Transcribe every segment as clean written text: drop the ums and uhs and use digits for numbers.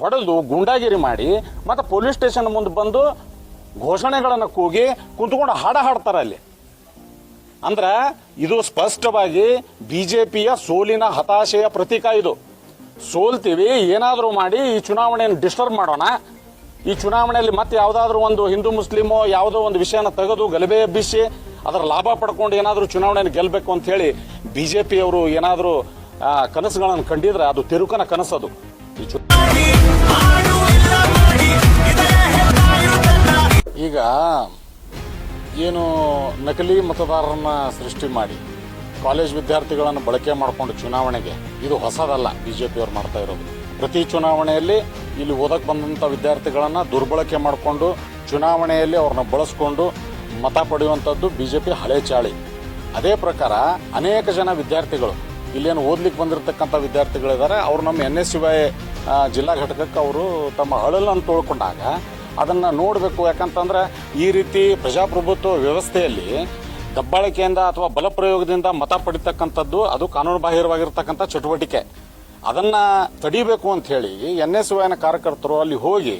ಹೊಡೆದು ಗುಂಡಾಗಿರಿ ಮಾಡಿ ಮತ್ತೆ ಪೊಲೀಸ್ ಸ್ಟೇಷನ್ ಮುಂದೆ ಬಂದು ಘೋಷಣೆಗಳನ್ನು ಕೂಗಿ ಕುಂತ್ಕೊಂಡು ಹಾಡ ಹಾಡ್ತಾರೆ ಅಲ್ಲಿ. ಅಂದ್ರೆ ಇದು ಸ್ಪಷ್ಟವಾಗಿ ಬಿಜೆಪಿಯ ಸೋಲಿನ ಹತಾಶೆಯ ಪ್ರತೀಕ. ಇದು ಸೋಲ್ತೀವಿ, ಏನಾದರೂ ಮಾಡಿ ಈ ಚುನಾವಣೆಯನ್ನು ಡಿಸ್ಟರ್ಬ್ ಮಾಡೋಣ, ಈ ಚುನಾವಣೆಯಲ್ಲಿ ಮತ್ತೆ ಯಾವುದಾದ್ರೂ ಒಂದು ಹಿಂದೂ ಮುಸ್ಲಿಮೋ ಯಾವುದೋ ಒಂದು ವಿಷಯನ ತೆಗೆದು ಗಲಭೆ ಎಬ್ಬಿಸಿ ಅದರ ಲಾಭ ಪಡ್ಕೊಂಡು ಏನಾದರೂ ಚುನಾವಣೆಯನ್ನು ಗೆಲ್ಲಬೇಕು ಅಂತ ಹೇಳಿ ಬಿಜೆಪಿಯವರು ಏನಾದರೂ ಕನಸುಗಳನ್ನು ಕಂಡಿದ್ರೆ ಅದು ತಿರುಕನ ಕನಸದು. ಈಗ ಏನು ನಕಲಿ ಮತದಾರರನ್ನ ಸೃಷ್ಟಿ ಮಾಡಿ ಕಾಲೇಜ್ ವಿದ್ಯಾರ್ಥಿಗಳನ್ನು ಬಳಕೆ ಮಾಡಿಕೊಂಡು ಚುನಾವಣೆಗೆ, ಇದು ಹೊಸದಲ್ಲ. ಬಿಜೆಪಿಯವರು ಮಾಡ್ತಾ ಇರೋದು ಪ್ರತಿ ಚುನಾವಣೆಯಲ್ಲಿ ಇಲ್ಲಿ ಓದಕ್ಕೆ ಬಂದಂಥ ವಿದ್ಯಾರ್ಥಿಗಳನ್ನು ದುರ್ಬಳಕೆ ಮಾಡಿಕೊಂಡು ಚುನಾವಣೆಯಲ್ಲಿ ಅವ್ರನ್ನ ಬಳಸ್ಕೊಂಡು ಮತ ಪಡೆಯುವಂಥದ್ದು ಬಿಜೆಪಿ ಹಳೆ ಚಾಳಿ. ಅದೇ ಪ್ರಕಾರ ಅನೇಕ ಜನ ವಿದ್ಯಾರ್ಥಿಗಳು ಇಲ್ಲೇನು ಓದ್ಲಿಕ್ಕೆ ಬಂದಿರತಕ್ಕಂಥ ವಿದ್ಯಾರ್ಥಿಗಳಿದ್ದಾರೆ, ಅವರು ನಮ್ಮ NSUI ಜಿಲ್ಲಾ ಘಟಕಕ್ಕೆ ಅವರು ತಮ್ಮ ಅಳಲನ್ನು ತೊಳ್ಕೊಂಡಾಗ ಅದನ್ನು ನೋಡಬೇಕು. ಯಾಕಂತಂದ್ರೆ ಈ ರೀತಿ ಪ್ರಜಾಪ್ರಭುತ್ವ ವ್ಯವಸ್ಥೆಯಲ್ಲಿ ದಬ್ಬಾಳಿಕೆಯಿಂದ ಅಥವಾ ಬಲಪ್ರಯೋಗದಿಂದ ಮತ ಪಡಿತಕ್ಕಂಥದ್ದು ಅದು ಕಾನೂನು ಬಾಹಿರವಾಗಿರ್ತಕ್ಕಂಥ ಚಟುವಟಿಕೆ. ಅದನ್ನ ತಡಿಬೇಕು ಅಂತ ಹೇಳಿ NSUIನ ಕಾರ್ಯಕರ್ತರು ಅಲ್ಲಿ ಹೋಗಿ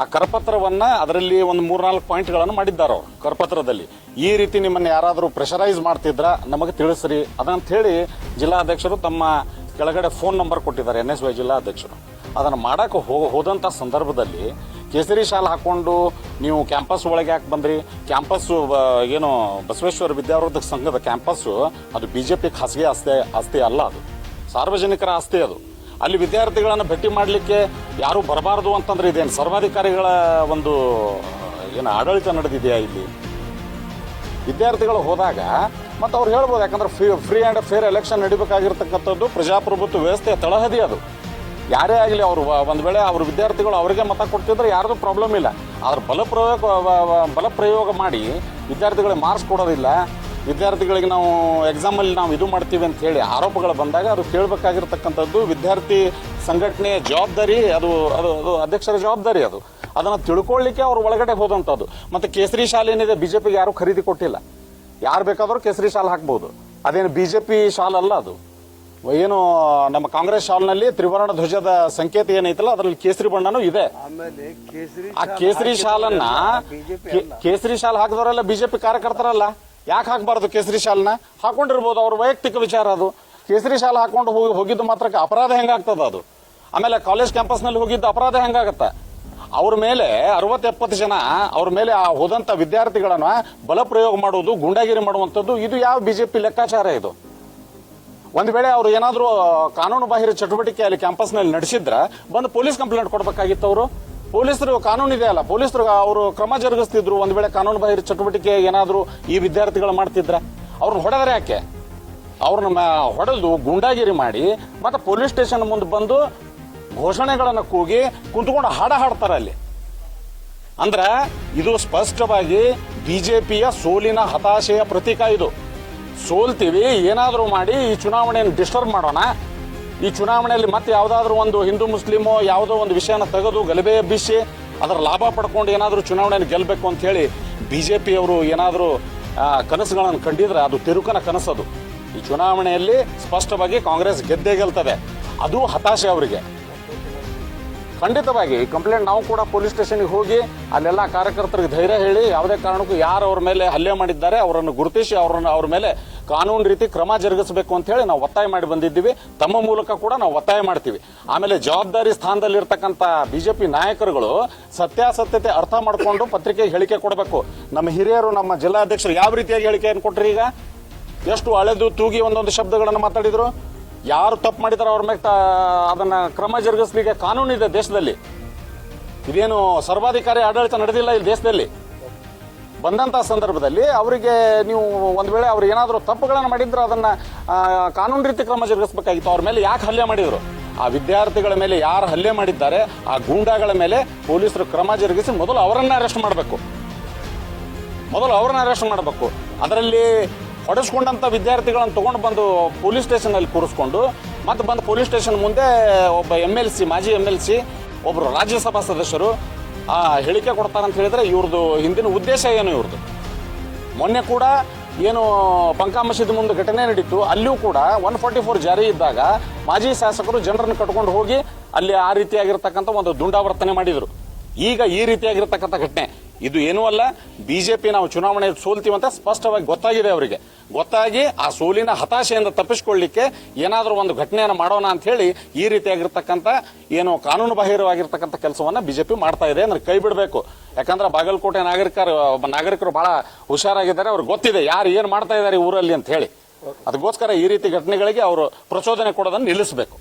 ಆ ಕರಪತ್ರವನ್ನ ಅದರಲ್ಲಿ ಒಂದು 3-4 ಪಾಯಿಂಟ್ಗಳನ್ನು ಮಾಡಿದ್ದಾರೆ ಅವರು ಕರಪತ್ರದಲ್ಲಿ. ಈ ರೀತಿ ನಿಮ್ಮನ್ನ ಯಾರಾದರೂ ಪ್ರೆಷರೈಸ್ ಮಾಡ್ತಿದ್ರ ನಮಗೆ ತಿಳಿಸ್ರಿ ಅದಂತ ಹೇಳಿ ಜಿಲ್ಲಾಧ್ಯಕ್ಷರು ತಮ್ಮ ಕೆಳಗಡೆ ಫೋನ್ ನಂಬರ್ ಕೊಟ್ಟಿದ್ದಾರೆ. NSUI ಜಿಲ್ಲಾಧ್ಯಕ್ಷರು ಅದನ್ನು ಮಾಡಕ್ಕೆ ಹೋದಂಥ ಸಂದರ್ಭದಲ್ಲಿ ಕೇಸರಿ ಶಾಲ್ ಹಾಕೊಂಡು ನೀವು ಕ್ಯಾಂಪಸ್ ಒಳಗೆ ಯಾಕೆ ಬಂದ್ರಿ? ಕ್ಯಾಂಪಸ್ಸು ಏನು ಬಸವೇಶ್ವರ ವಿದ್ಯಾವರ್ಧಕ ಸಂಘದ ಕ್ಯಾಂಪಸ್ಸು ಅದು ಬಿಜೆಪಿ ಖಾಸಗಿ ಆಸ್ತಿ ಅಲ್ಲ, ಅದು ಸಾರ್ವಜನಿಕರ ಆಸ್ತಿ. ಅದು ಅಲ್ಲಿ ವಿದ್ಯಾರ್ಥಿಗಳನ್ನು ಭೇಟಿ ಮಾಡಲಿಕ್ಕೆ ಯಾರು ಬರಬಾರದು ಅಂತಂದ್ರೆ ಇದೇನು ಸರ್ವಾಧಿಕಾರಿಗಳ ಒಂದು ಏನು ಆಡಳಿತ ನಡೆದಿದೆಯಾ ಇಲ್ಲಿ? ವಿದ್ಯಾರ್ಥಿಗಳು ಹೋದಾಗ ಮತ್ತು ಅವ್ರು ಹೇಳ್ಬೋದು, ಯಾಕಂದ್ರೆ ಫ್ರೀ ಆ್ಯಂಡ್ ಫೇರ್ ಎಲೆಕ್ಷನ್ ನಡಿಬೇಕಾಗಿರ್ತಕ್ಕಂಥದ್ದು ಪ್ರಜಾಪ್ರಭುತ್ವ ವ್ಯವಸ್ಥೆಯ ತಳಹದಿ ಅದು. ಯಾರೇ ಆಗಲಿ ಅವರು ಒಂದು ವೇಳೆ ಅವ್ರ ವಿದ್ಯಾರ್ಥಿಗಳು ಅವರಿಗೆ ಮತ ಕೊಡ್ತಿದ್ರೆ ಯಾರ್ದು ಪ್ರಾಬ್ಲಮ್ ಇಲ್ಲ. ಆದ್ರೆ ಬಲಪ್ರಯೋಗ ಮಾಡಿ ವಿದ್ಯಾರ್ಥಿಗಳಿಗೆ ಮಾರ್ಕ್ಸ್ ಕೊಡೋದಿಲ್ಲ, ವಿದ್ಯಾರ್ಥಿಗಳಿಗೆ ನಾವು ಎಕ್ಸಾಮಲ್ಲಿ ನಾವು ಇದು ಮಾಡ್ತೀವಿ ಅಂತ ಹೇಳಿ ಆರೋಪಗಳು ಬಂದಾಗ ಅದು ಕೇಳಬೇಕಾಗಿರ್ತಕ್ಕಂಥದ್ದು ವಿದ್ಯಾರ್ಥಿ ಸಂಘಟನೆಯ ಜವಾಬ್ದಾರಿ, ಅದು ಅದು ಅದು ಅಧ್ಯಕ್ಷರ ಜವಾಬ್ದಾರಿ. ಅದನ್ನು ತಿಳ್ಕೊಳ್ಳಿಕ್ಕೆ ಅವ್ರು ಒಳಗಡೆ ಹೋದಂಥದ್ದು. ಮತ್ತು ಕೇಸರಿ ಶಾಲ್ ಏನಿದೆ ಬಿಜೆಪಿಗೆ ಯಾರು ಖರೀದಿ ಕೊಟ್ಟಿಲ್ಲ, ಯಾರು ಬೇಕಾದರೂ ಕೇಸರಿ ಶಾಲ್ ಹಾಕ್ಬೋದು. ಅದೇನು ಬಿಜೆಪಿ ಶಾಲ್ ಅಲ್ಲ, ಅದು ಏನು ನಮ್ಮ ಕಾಂಗ್ರೆಸ್ ಶಾಲ್ನಲ್ಲಿ ತ್ರಿವರ್ಣ ಧ್ವಜದ ಸಂಕೇತ ಏನೈತಲ್ಲ ಅದರಲ್ಲಿ ಕೇಸರಿ ಬಣ್ಣನೂ ಇದೆ. ಆ ಕೇಸರಿ ಶಾಲನ್ನ ಕೇಸರಿ ಶಾಲ್ ಹಾಕಿದವರೆಲ್ಲ ಬಿಜೆಪಿ ಕಾರ್ಯಕರ್ತರಲ್ಲ, ಯಾಕೆ ಹಾಕಬಾರ್ದು? ಕೇಸರಿ ಶಾಲ್ನ ಹಾಕೊಂಡಿರ್ಬೋದು, ಅವ್ರ ವೈಯಕ್ತಿಕ ವಿಚಾರ ಅದು. ಕೇಸರಿ ಶಾಲ್ ಹಾಕೊಂಡು ಹೋಗಿದ್ದು ಮಾತ್ರಕ್ಕೆ ಅಪರಾಧ ಹೆಂಗಾಗ್ತದ ಅದು? ಆಮೇಲೆ ಕಾಲೇಜ್ ಕ್ಯಾಂಪಸ್ನಲ್ಲಿ ಹೋಗಿದ್ದು ಅಪರಾಧ ಹೆಂಗಾಗತ್ತ? ಅವ್ರ ಮೇಲೆ 60-70 ಜನ ಅವ್ರ ಮೇಲೆ ಆ ಹೋದಂತ ವಿದ್ಯಾರ್ಥಿಗಳನ್ನ ಬಲಪ್ರಯೋಗ ಮಾಡುವುದು, ಗುಂಡಾಗಿರಿ ಮಾಡುವಂಥದ್ದು, ಇದು ಯಾವ ಬಿಜೆಪಿ ಲೆಕ್ಕಾಚಾರ ಇದು? ಒಂದು ವೇಳೆ ಅವ್ರು ಏನಾದರೂ ಕಾನೂನು ಬಾಹಿರ ಚಟುವಟಿಕೆ ಅಲ್ಲಿ ಕ್ಯಾಂಪಸ್ನಲ್ಲಿ ನಡೆಸಿದ್ರ ಬಂದು ಪೊಲೀಸ್ ಕಂಪ್ಲೇಂಟ್ ಕೊಡಬೇಕಾಗಿತ್ತು. ಅವರು ಪೊಲೀಸರು ಕಾನೂನು ಇದೆ ಅಲ್ಲ, ಪೊಲೀಸರು ಅವರು ಕ್ರಮ ಜರುಗಿಸ್ತಿದ್ರು. ಒಂದು ವೇಳೆ ಕಾನೂನು ಬಾಹಿರ ಚಟುವಟಿಕೆ ಏನಾದರೂ ಈ ವಿದ್ಯಾರ್ಥಿಗಳು ಮಾಡ್ತಿದ್ರ ಅವ್ರನ್ನ ಹೊಡೆದ್ರೆ ಯಾಕೆ? ಅವ್ರನ್ನ ಹೊಡೆದು ಗುಂಡಾಗಿರಿ ಮಾಡಿ ಮತ್ತೆ ಪೊಲೀಸ್ ಸ್ಟೇಷನ್ ಮುಂದೆ ಬಂದು ಘೋಷಣೆಗಳನ್ನು ಕೂಗಿ ಕುಂತ್ಕೊಂಡು ಹಾಡ ಹಾಡ್ತಾರೆ ಅಲ್ಲಿ. ಅಂದ್ರೆ ಇದು ಸ್ಪಷ್ಟವಾಗಿ ಬಿಜೆಪಿಯ ಸೋಲಿನ ಹತಾಶೆಯ ಪ್ರತೀಕ. ಇದು ಸೋಲ್ತೀವಿ, ಏನಾದರೂ ಮಾಡಿ ಈ ಚುನಾವಣೆಯನ್ನು ಡಿಸ್ಟರ್ಬ್ ಮಾಡೋಣ, ಈ ಚುನಾವಣೆಯಲ್ಲಿ ಮತ್ತೆ ಯಾವುದಾದ್ರೂ ಒಂದು ಹಿಂದೂ ಮುಸ್ಲಿಮೋ ಯಾವುದೋ ಒಂದು ವಿಷಯನ ತೆಗೆದು ಗಲಭೆ ಎಬ್ಬಿಸಿ ಅದರ ಲಾಭ ಪಡ್ಕೊಂಡು ಏನಾದರೂ ಚುನಾವಣೆಯನ್ನು ಗೆಲ್ಲಬೇಕು ಅಂತ ಹೇಳಿ ಬಿಜೆಪಿಯವರು ಏನಾದರೂ ಕನಸುಗಳನ್ನು ಕಂಡಿದ್ರೆ ಅದು ತಿರುಕನ ಕನಸದು. ಈ ಚುನಾವಣೆಯಲ್ಲಿ ಸ್ಪಷ್ಟವಾಗಿ ಕಾಂಗ್ರೆಸ್ ಗೆದ್ದೇ ಗೆಲ್ತದೆ, ಅದು ಹತಾಶೆ ಅವರಿಗೆ. ಖಂಡಿತವಾಗಿ ಕಂಪ್ಲೇಂಟ್ ನಾವು ಕೂಡ ಪೊಲೀಸ್ ಸ್ಟೇಷನ್ಗೆ ಹೋಗಿ ಅಲ್ಲೆಲ್ಲ ಕಾರ್ಯಕರ್ತರಿಗೆ ಧೈರ್ಯ ಹೇಳಿ ಯಾವುದೇ ಕಾರಣಕ್ಕೂ ಯಾರು ಅವ್ರ ಮೇಲೆ ಹಲ್ಲೆ ಮಾಡಿದ್ದಾರೆ ಅವರನ್ನು ಗುರುತಿಸಿ ಅವ್ರ ಮೇಲೆ ಕಾನೂನು ರೀತಿ ಕ್ರಮ ಜರುಗಿಸಬೇಕು ಅಂತ ಹೇಳಿ ನಾವು ಒತ್ತಾಯ ಮಾಡಿ ಬಂದಿದ್ದೀವಿ. ತಮ್ಮ ಮೂಲಕ ಕೂಡ ನಾವು ಒತ್ತಾಯ ಮಾಡ್ತೀವಿ. ಆಮೇಲೆ ಜವಾಬ್ದಾರಿ ಸ್ಥಾನದಲ್ಲಿರ್ತಕ್ಕಂಥ ಬಿಜೆಪಿ ನಾಯಕರುಗಳು ಸತ್ಯಾಸತ್ಯತೆ ಅರ್ಥ ಮಾಡಿಕೊಂಡು ಪತ್ರಿಕೆಗೆ ಹೇಳಿಕೆ ಕೊಡಬೇಕು. ನಮ್ಮ ಹಿರಿಯರು, ನಮ್ಮ ಜಿಲ್ಲಾಧ್ಯಕ್ಷರು ಯಾವ ರೀತಿಯಾಗಿ ಹೇಳಿಕೆಯನ್ನು ಕೊಟ್ಟರು? ಈಗ ಎಷ್ಟು ಅಳೆದು ತೂಗಿ ಒಂದೊಂದು ಶಬ್ದಗಳನ್ನು ಮಾತಾಡಿದ್ರು. ಯಾರು ತಪ್ಪು ಮಾಡಿದಾರೋ ಅವ್ರ ಮೇಲೆ ಅದನ್ನ ಕ್ರಮ ಜರುಗಿಸ್ಲಿಕ್ಕೆ ಕಾನೂನಿದೆ ದೇಶದಲ್ಲಿ. ಇದೇನು ಸರ್ವಾಧಿಕಾರಿ ಆಡಳಿತ ನಡೆದಿಲ್ಲ ಈ ದೇಶದಲ್ಲಿ. ಬಂದಂತ ಸಂದರ್ಭದಲ್ಲಿ ಅವರಿಗೆ ನೀವು ಒಂದು ವೇಳೆ ಅವ್ರು ಏನಾದರೂ ತಪ್ಪುಗಳನ್ನು ಮಾಡಿದ್ರೆ ಅದನ್ನ ಕಾನೂನು ರೀತಿ ಕ್ರಮ ಜರುಗಿಸಬೇಕಾಗಿತ್ತು. ಅವ್ರ ಮೇಲೆ ಯಾಕೆ ಹಲ್ಲೆ ಮಾಡಿದ್ರು? ಆ ವಿದ್ಯಾರ್ಥಿಗಳ ಮೇಲೆ ಯಾರು ಹಲ್ಲೆ ಮಾಡಿದ್ದಾರೆ ಆ ಗೂಂಡಾಗಳ ಮೇಲೆ ಪೊಲೀಸರು ಕ್ರಮ ಜರುಗಿಸಿ ಮೊದಲು ಅವರನ್ನ ಅರೆಸ್ಟ್ ಮಾಡಬೇಕು. ಅದರಲ್ಲಿ ಹೊಡೆಸ್ಕೊಂಡಂಥ ವಿದ್ಯಾರ್ಥಿಗಳನ್ನು ತೊಗೊಂಡು ಬಂದು ಪೊಲೀಸ್ ಸ್ಟೇಷನಲ್ಲಿ ಕೂರಿಸ್ಕೊಂಡು ಮತ್ತೆ ಬಂದು ಪೊಲೀಸ್ ಸ್ಟೇಷನ್ ಮುಂದೆ ಒಬ್ಬ ಮಾಜಿ MLC ಒಬ್ಬರು ರಾಜ್ಯಸಭಾ ಸದಸ್ಯರು ಹೇಳಿಕೆ ಕೊಡ್ತಾರಂತ ಹೇಳಿದ್ರೆ ಇವ್ರದ್ದು ಹಿಂದಿನ ಉದ್ದೇಶ ಏನು? ಇವ್ರದ್ದು ಮೊನ್ನೆ ಕೂಡ ಏನು ಬಂಕಾ ಮಸೀದಿ ಮುಂದೆ ಘಟನೆ ನಡೀತು, ಅಲ್ಲಿಯೂ ಕೂಡ 144 ಜಾರಿ ಇದ್ದಾಗ ಮಾಜಿ ಶಾಸಕರು ಜನರನ್ನು ಕಟ್ಕೊಂಡು ಹೋಗಿ ಅಲ್ಲಿ ಆ ರೀತಿಯಾಗಿರ್ತಕ್ಕಂಥ ಒಂದು ದುಂಡಾವರ್ತನೆ ಮಾಡಿದರು. ಈಗ ಈ ರೀತಿಯಾಗಿರ್ತಕ್ಕಂಥ ಘಟನೆ ಇದು ಏನೂ ಅಲ್ಲ. ಬಿಜೆಪಿ ನಾವು ಚುನಾವಣೆ ಸೋಲ್ತೀವಂತ ಸ್ಪಷ್ಟವಾಗಿ ಗೊತ್ತಾಗಿದೆ ಅವರಿಗೆ. ಗೊತ್ತಾಗಿ ಆ ಸೋಲಿನ ಹತಾಶೆಯಿಂದ ತಪ್ಪಿಸಿಕೊಳ್ಳಿಕ್ಕೆ ಏನಾದರೂ ಒಂದು ಘಟನೆಯನ್ನು ಮಾಡೋಣ ಅಂತ ಹೇಳಿ ಈ ರೀತಿಯಾಗಿರ್ತಕ್ಕಂಥ ಏನು ಕಾನೂನು ಬಾಹಿರವಾಗಿರ್ತಕ್ಕಂಥ ಕೆಲಸವನ್ನ ಬಿಜೆಪಿ ಮಾಡ್ತಾ ಇದೆ ಅಂದ್ರೆ ಕೈ ಬಿಡಬೇಕು. ಯಾಕಂದ್ರೆ ಬಾಗಲಕೋಟೆ ನಾಗರಿಕರು ಬಹಳ ಹುಷಾರಾಗಿದ್ದಾರೆ, ಅವ್ರಿಗೆ ಗೊತ್ತಿದೆ ಯಾರು ಏನ್ ಮಾಡ್ತಾ ಇದ್ದಾರೆ ಊರಲ್ಲಿ ಅಂತ ಹೇಳಿ. ಅದಕ್ಕೋಸ್ಕರ ಈ ರೀತಿ ಘಟನೆಗಳಿಗೆ ಅವರು ಪ್ರಚೋದನೆ ಕೊಡೋದನ್ನು ನಿಲ್ಲಿಸಬೇಕು.